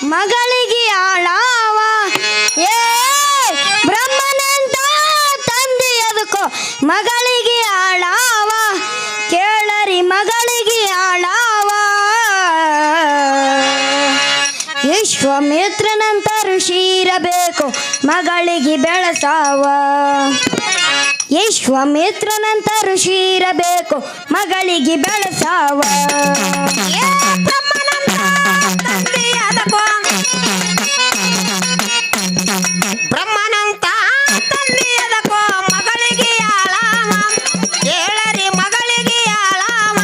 ಮಗಳಿಗೆ ಆಳಾವ ಏ ಬ್ರಹ್ಮನಂತ ತಂದೆ ಅದಕ್ಕೋ ಮಗಳಿಗೆ ಆಳಾವ ಕೇಳರಿ ಮಗಳಿಗೆ ಆಳಾವ ವಿಶ್ವಾಮಿತ್ರನಂತ ಋಷಿ ಇರಬೇಕು ಮಗಳಿಗೆ ಬೆಳಸಾವ ವಿಶ್ವಾಮಿತ್ರನಂತ ಋಷಿ ಇರಬೇಕು ಮಗಳಿಗೆ ಬೆಳಸಾವ ಬ್ರಹ್ಮನಂತ ತಂದೆಯದಕ್ಕೋ ಮಗಳಿಗೆ ಆಳಾವ ಕೇಳರಿ ಮಗಳಿಗೆ ಆಳಾವ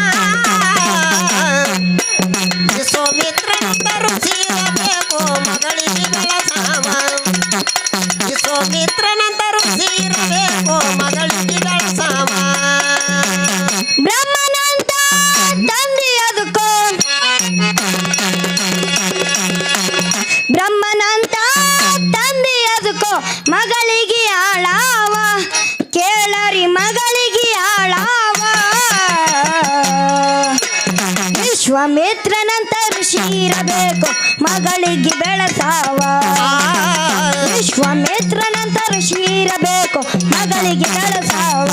ವಿಶ್ವಾಮಿತ್ರನಂತ ಋಷಿ ಇರಬೇಕು ಮಗಳಿಗೆ ಬೆಳಸಾವ ವಿಶ್ವಾಮಿತ್ರನಂತ ಋಷಿ ಇರಬೇಕು ಮಗಳಿಗೆ ಬೆಳಸಾವ ಬ್ರಹ್ಮನಂತ ತಂದೆ ಅದಕ್ಕೋ ಬ್ರಹ್ಮನಂತ ತಂದೆ ಅದಕ್ಕೋ ಮಗಳಿಗೆ ಆಳಾವ ಕೇಳರಿ ಮಗಳಿಗೆ ಆಳಾವ ವಿಶ್ವಾಮಿತ್ರನಂತ ಋಷಿ ಇರಬೇಕು ಮಗಳಿಗೆ ಬೆಳಸಾವ ವಿಶ್ವಾಮಿತ್ರನಂತ ಋಷಿ ಇರಬೇಕು ಮಗಳಿಗೆ ಬೆಳಸಾವ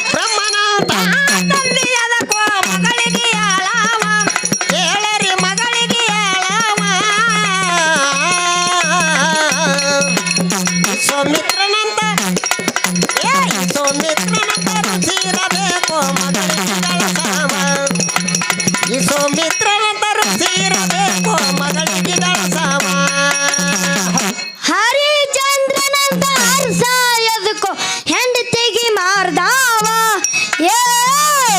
ಬ್ರಹ್ಮನಂತ ತಂದೆಯದಕ್ಕೋ ಮಗಳಿಗೆ ಆಳಾವ ಕೇಳರಿ ಮಗಳಿಗೆ ಆಳಾವ ವಿಶ್ವಾಮಿತ್ರನಂತ ವಿಶ್ವಾಮಿತ್ರನಂತ ಋಷಿ ಇರಬೇಕು ಮಗಳಿಗೆ ಬೆಳಸಾವ ವಿಶ್ವಾಮಿತ್ರನಂತ ಋಷಿ ಇರಬೇಕು ಮಗಳಿಗೆ ಬೆಳಸಾವ ಹರಿಚಂದ್ರನಂತ ಹರ್ಷ ಎದಕ್ಕೋ ಹೆಂಡತಿಗೆ ಮಾರ್ದಾವ ಏ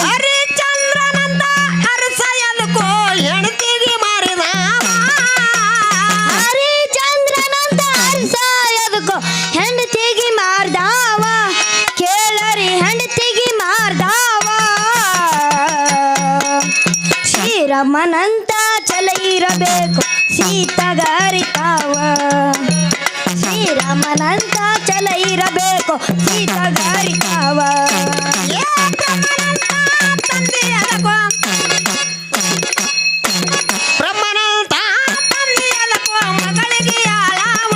ಹರಿಚಂದ್ರನಂತ ಅರಸ ಎದಕ್ಕೋ ಹೆಂಡತಿಗೆ ಮಾರಿದಾವ ಹರಿಚಂದ್ರನಂತ ಹರ್ಷ ಎದಕ್ಕೋ ಹೆಂಡತಿಗೆ ಮಾರ್ದಾವ ಕೇಳರಿ ಹೆಂಡತಿಗೆ ಮಾರ್ದಾವ ಶ್ರೀರಾಮನಂತ ಛಲ ಇರಬೇಕು ಸೀತಗ ಅರಿತಾವ ಶ್ರೀರಾಮನಂತ ಛಲ ಇರಬೇಕು ಸೀತಗ ಅರಿತಾವ ಬ್ರಹ್ಮನಂತ ತಂದೆಯದಕ್ಕೋ ಮಗಳಿಗೆ ಆಳಾವ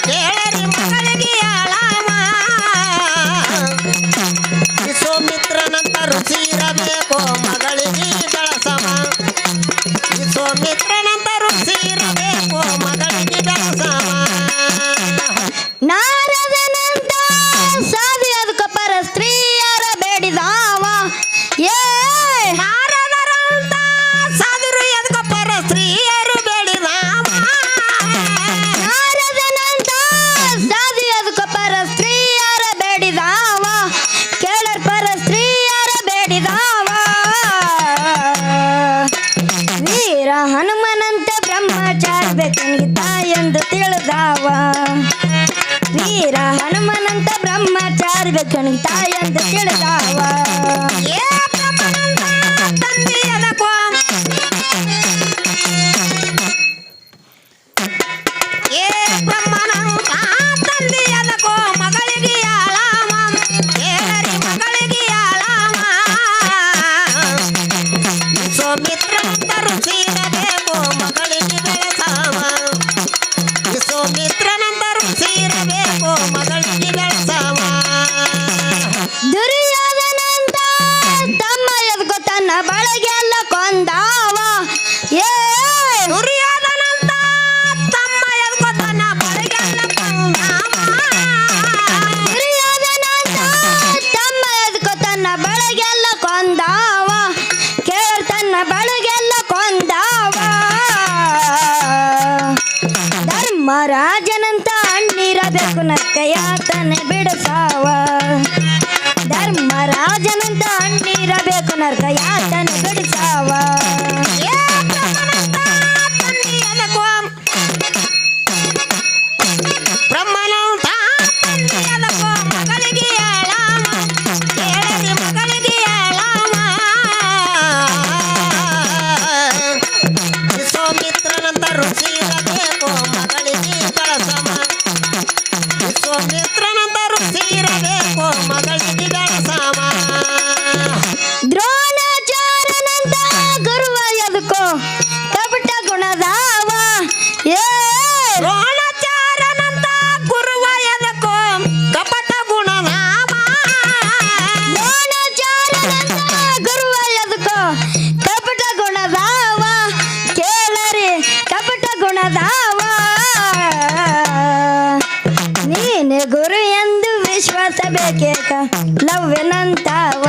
ಕೇಳರಿ ಮಗಳಿಗೆ ಆಳಾವ ವಿಶ್ವಾಮಿತ್ರನಂತ ಋಷಿ ಇರಬೇಕು ಮಗಳಿಗೆ ಬೆಳಸವ ವಿಶ್ವಾಮಿತ್ರನಂತ ಋಷಿ ಇರಬೇಕು ಮಗಳಿಗೆ ಬೆಳಸವ ನಾರದನಂತ ಸಾಧು ಅದಕ್ಕ ಪರ ಸ್ತ್ರೀಯರ ಬೇಡಿದಾವ ಏ ನಾರದರಂತ ಸಾಧುರು ಎದಕ ಪರ ಸ್ತ್ರೀಯರು ಬೇಡಿದಾವ ನಾರದನಂತ ಸಾಧು ಅದಕ್ಕ ಪರ ಸ್ತ್ರೀಯರ ಬೇಡಿದಾವ ಕೇಳರ್ ಪರ ಸ್ತ್ರೀಯರ ಬೇಡಿದಾವ ವೀರ ಹನುಮನಂತ ಬ್ರಹ್ಮಚಾರಿ ಬೇಕನಿಗೆ ತಾಯೆಂದು ತಿಳಿದಾವ ವೀರ ಹನುಮನಂತ ಬ್ರಹ್ಮಚಾರಿ ಬೇಕನಿಗೆ ತಾಯೆಂದು ತಿಳಿದಾವ ಏ ಬ್ರಹ್ಮನಂತ ತಂದೆಯದಕ್ಕೋ ಏ ಬ್ರಹ್ಮನಂತ ತಂದೆಯದಕ್ಕೋ ಮಗಳಿಗೆ ಆಳಾವ ಕೇಳರಿ ಮಗಳಿಗೆ ಆಳಾವ ವಿಶ್ವಾಮಿತ್ರನಂತ ಋಷಿ ಇರಬೇಕು ಮಗಳಿಗೆ ಬೆಳಸಾವ ವಿಶ್ವಾಮಿತ್ರನಂತ ಋಷಿ ಇರಬೇಕು ಮಗಳಿಗೆ ಬೆಳಸಾವ ದುರ್ಯೋಧನಂತ ತಮ್ಮ ಎದ್ಕೋ ತನ್ನ ಬಳಗೆಲ್ಲ ಕೊಂದಾವ ಏ ದುರ್ಯೋಧನಂತ ತಮ್ಮ ಎದ್ಕೋ ತನ್ನ ಬಳಿಗೆಲ್ಲ ಕೊಂದಾವ ದುರ್ಯೋಧನಂತ ತಮ್ಮ ಎದ್ಕೋ ತನ್ನ ಬಳಗೆಲ್ಲ ಕೊಂದಾವ ಕೇಳರ್ ತನ್ನ ಬಳಗೆಲ್ಲ ಕೊಂದಾವ ಧರ್ಮರಾಜನಂತ ಅಣ್ಣಿರಬೇಕು ನರ್ಕಯಾತನೆ ಬಿಡಸಾವ ಧರ್ಮರಾಜನಂತ ಅಣ್ಣಿರಬೇಕು ನರ್ಕಯಾತನೆ ಬಿಡಸಾವ ಏ ಬ್ರಹ್ಮನಂತ ತಂದೆಯದಕ್ಕೋ ಬ್ರಹ್ಮನಂತ ತಂದೆಯದಕ್ಕೋ ಮಗಳಿಗೆ ಆಳಾವ ಕೇಳರಿ ಮಗಳಿಗೆ ಆಳಾವ ವಿಶ್ವಾಮಿತ್ರನಂತ ಋಷಿ ಇರಬೇಕು ಮಗಳಿಗೆ ಬೆಳಸವ ವಿಶ್ವಾಮಿತ್ರನಂತ ಋಷಿ ಇರಬೇಕು ಮಗಳಿಗೆ ಬೆಳಸವ ದ್ರೋಣಾಚಾರ್ಯನಂತ ಗುರುವ ಎದಕೋ ಕಪಟ ಗುಣದಾವ ಏ ದ್ರೋಣಾಚಾರ್ಯನಂತ ಗುರುವ ಎದಕೋ ಕಪಟ ಗುಣನಾಮ ದ್ರೋಣಾಚಾರ್ಯನಂತ ಗುರುವ ಎದಕೋ ಕಪಟ ಗುಣದಾವ ಕೇಳರಿ ಕಪಟ ಗುಣದಾವ ನೀನೆ ಗುರು ಎಂದು ವಿಶ್ವಾಸ ಬೇಕೇಕ ಲವ್ಯನಂತಾವ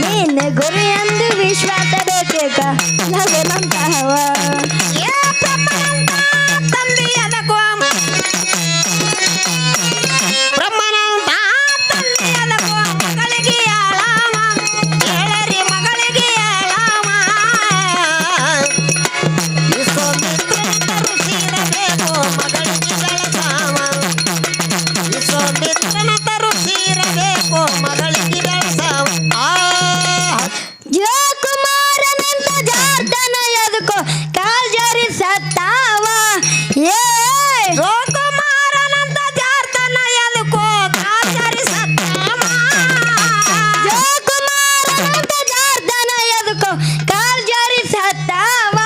ನೀನೆ ಗುರು ಎಂದು ವಿಶ್ವಾಸ ಬೇಕೇಕ ಲವ್ಯನಂತಾವ ಏ ಬ್ರಹ್ಮನಂತ ತಂದೆ ಎದಕೋ ಬ್ರಹ್ಮನಂತ ತಂದೆ ಎದಕೋ ಮಗಳಿಗೆ ಆಳಾವ ಕೇಳರಿ ಮಗಳಿಗೆ ಆಳಾವ ವಿಶ್ವಾಮಿತ್ರನಂತ ಋಷಿರಬೇಕು ಮಗಳಿಗೆ ಬೆಳಸಾವ ವಿಶ್ವಾಮಿತ್ರನಂತ ಋಷಿರಬೇಕು ಮಗಳಿಗೆ ಬೆಳಸಾವ ಜಯಕುಮಾರನಂತ ಜಾರ್ದನ ಎದಕೋ ಕಾಲ್ಜರಿ ಸತ್ತಾವ ಏ ಜೋಕುಮಾರನಂತ ಜಾರ್ತನ ಎದಕೋ ಕಾಜರಿ ಸತ್ತಾವ ಜಯಕುಮಾರನಂತ ಜಾರ್ದನ ಎದಕೋ ಕಾಲ್ಜರಿ ಸತ್ತಾವ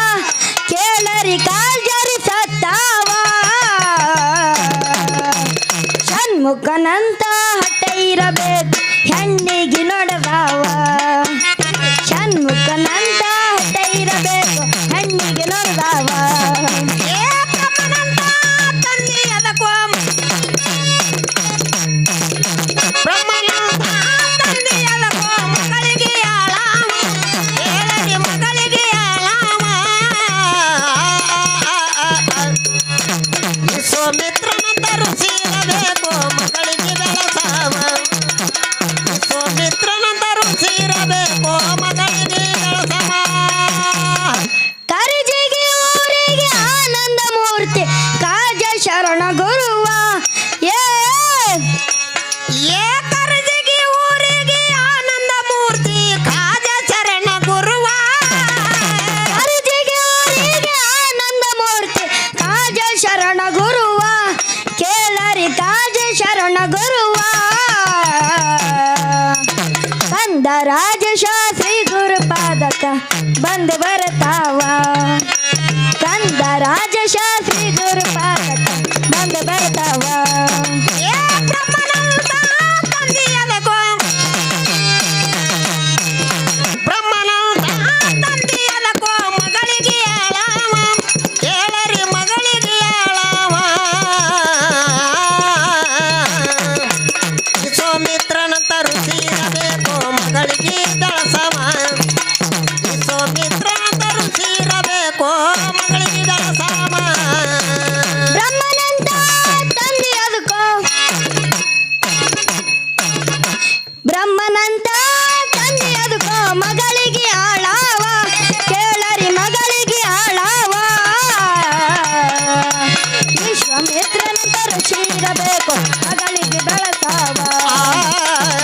ಕೇಳರಿ ಕಾಲ್ಜರಿ ಸತ್ತಾವ ಷಣ್ಮುಖನಂತ ಹಠ ಇರಬೇಕು ಹೆಣ್ಣಿಗೆ ನೋಡದಾವ ಷಣ್ಮುಖನಂತ ಹಠ ಇರಬೇಕು ಹೆಣ್ಣಿಗೆ ನೋಡದಾವ ಏ ಬ್ರಹ್ಮನಂತ ತಂದೆ ಎದಕೋ ಬ್ರಹ್ಮನಂತ ತಂದೆ ಎದಕೋ ಮಗಳಿಗೆ ಆಳಾವ ಕೇಳರಿ ಮಗಳಿಗೆ ಆಳಾವ ವಿಶ್ವಾಮಿತ್ರನಂತ ಋಷಿರಬೇಕು ಮಗಳಿಗೆ ಬೆಳಸಾವ ವಿಶ್ವಾಮಿತ್ರನಂತ ಋಷಿರಬೇಕು ಮಗಳಿಗೆ ಬೆಳಸಾವ ಕರಿಜಿಗೆ ಊರಿಗೆ ಆನಂದ ಮೂರ್ತಿ ಕಾಜ ಶರಣ ಗುರುವ ಏ ಏ ಕರ್ಜಿಗಿ ಊರಿಗೆ ಆನಂದ ಮೂರ್ತಿ ಕಾಜ ಶರಣ ಗುರುವ ಕರಿಜಿಗೆ ಊರಿಗೆ ಆನಂದ ಮೂರ್ತಿ ಕಾಜ ಶರಣ ಗುರುವ ಕೇಳರಿ ಕಾಜ ಶರಣ ಗುರುವ ಕಂದ ರಾಜಶಾಸ್ತ್ರಿ ಗುರುಪಾದಕ ಬಂದು ಬರ್ತಾವ ಕಂದ ರಾಜಶಾಸ್ತ್ರಿ ಗುರುಪಾದಕ ಬಂದು ಬರ್ತಾವ ಏ ಬ್ರಹ್ಮನಂತ ತಂದೆ ಎದಕೋ ಬ್ರಹ್ಮನಂತ ತಂದೆ ಎದಕೋ ಮಗಳಿಗೆ ಆಳಾವ ಕೇಳರಿ ಮಗಳಿಗೆ ಆಳಾವ ವಿಶ್ವಾಮಿತ್ರನಂತ ಋಷಿರಬೇಕು ಮಗಳಿಗೆ ಬೆಳಸವ ವಿಶ್ವಾಮಿತ್ರನಂತ ಋಷಿರಬೇಕು ಮಗಳಿಗೆ ಬೆಳಸವ ಬ್ರಹ್ಮನಂತ ತಂದೆ ಅದಕ್ಕೋ ಬ್ರಹ್ಮನಂತ ತಂದೆ ಅದಕ್ಕೋ ಮಗಳಿಗೆ ಆಳಾವ ಕೇಳರಿ ಮಗಳಿಗೆ ಆಳಾವ ವಿಶ್ವಾಮಿತ್ರನಂತ ಋಷಿ ಇರಬೇಕು ಮಗಳಿಗೆ ಬೆಳಸಾವ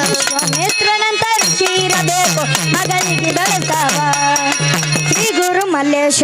ವಿಶ್ವಾಮಿತ್ರನಂತ ಋಷಿ ಇರಬೇಕು ಮಗಳಿಗೆ ಬೆಳಸಾವ ಶ್ರೀ ಗುರು ಮಲ್ಲೇಶ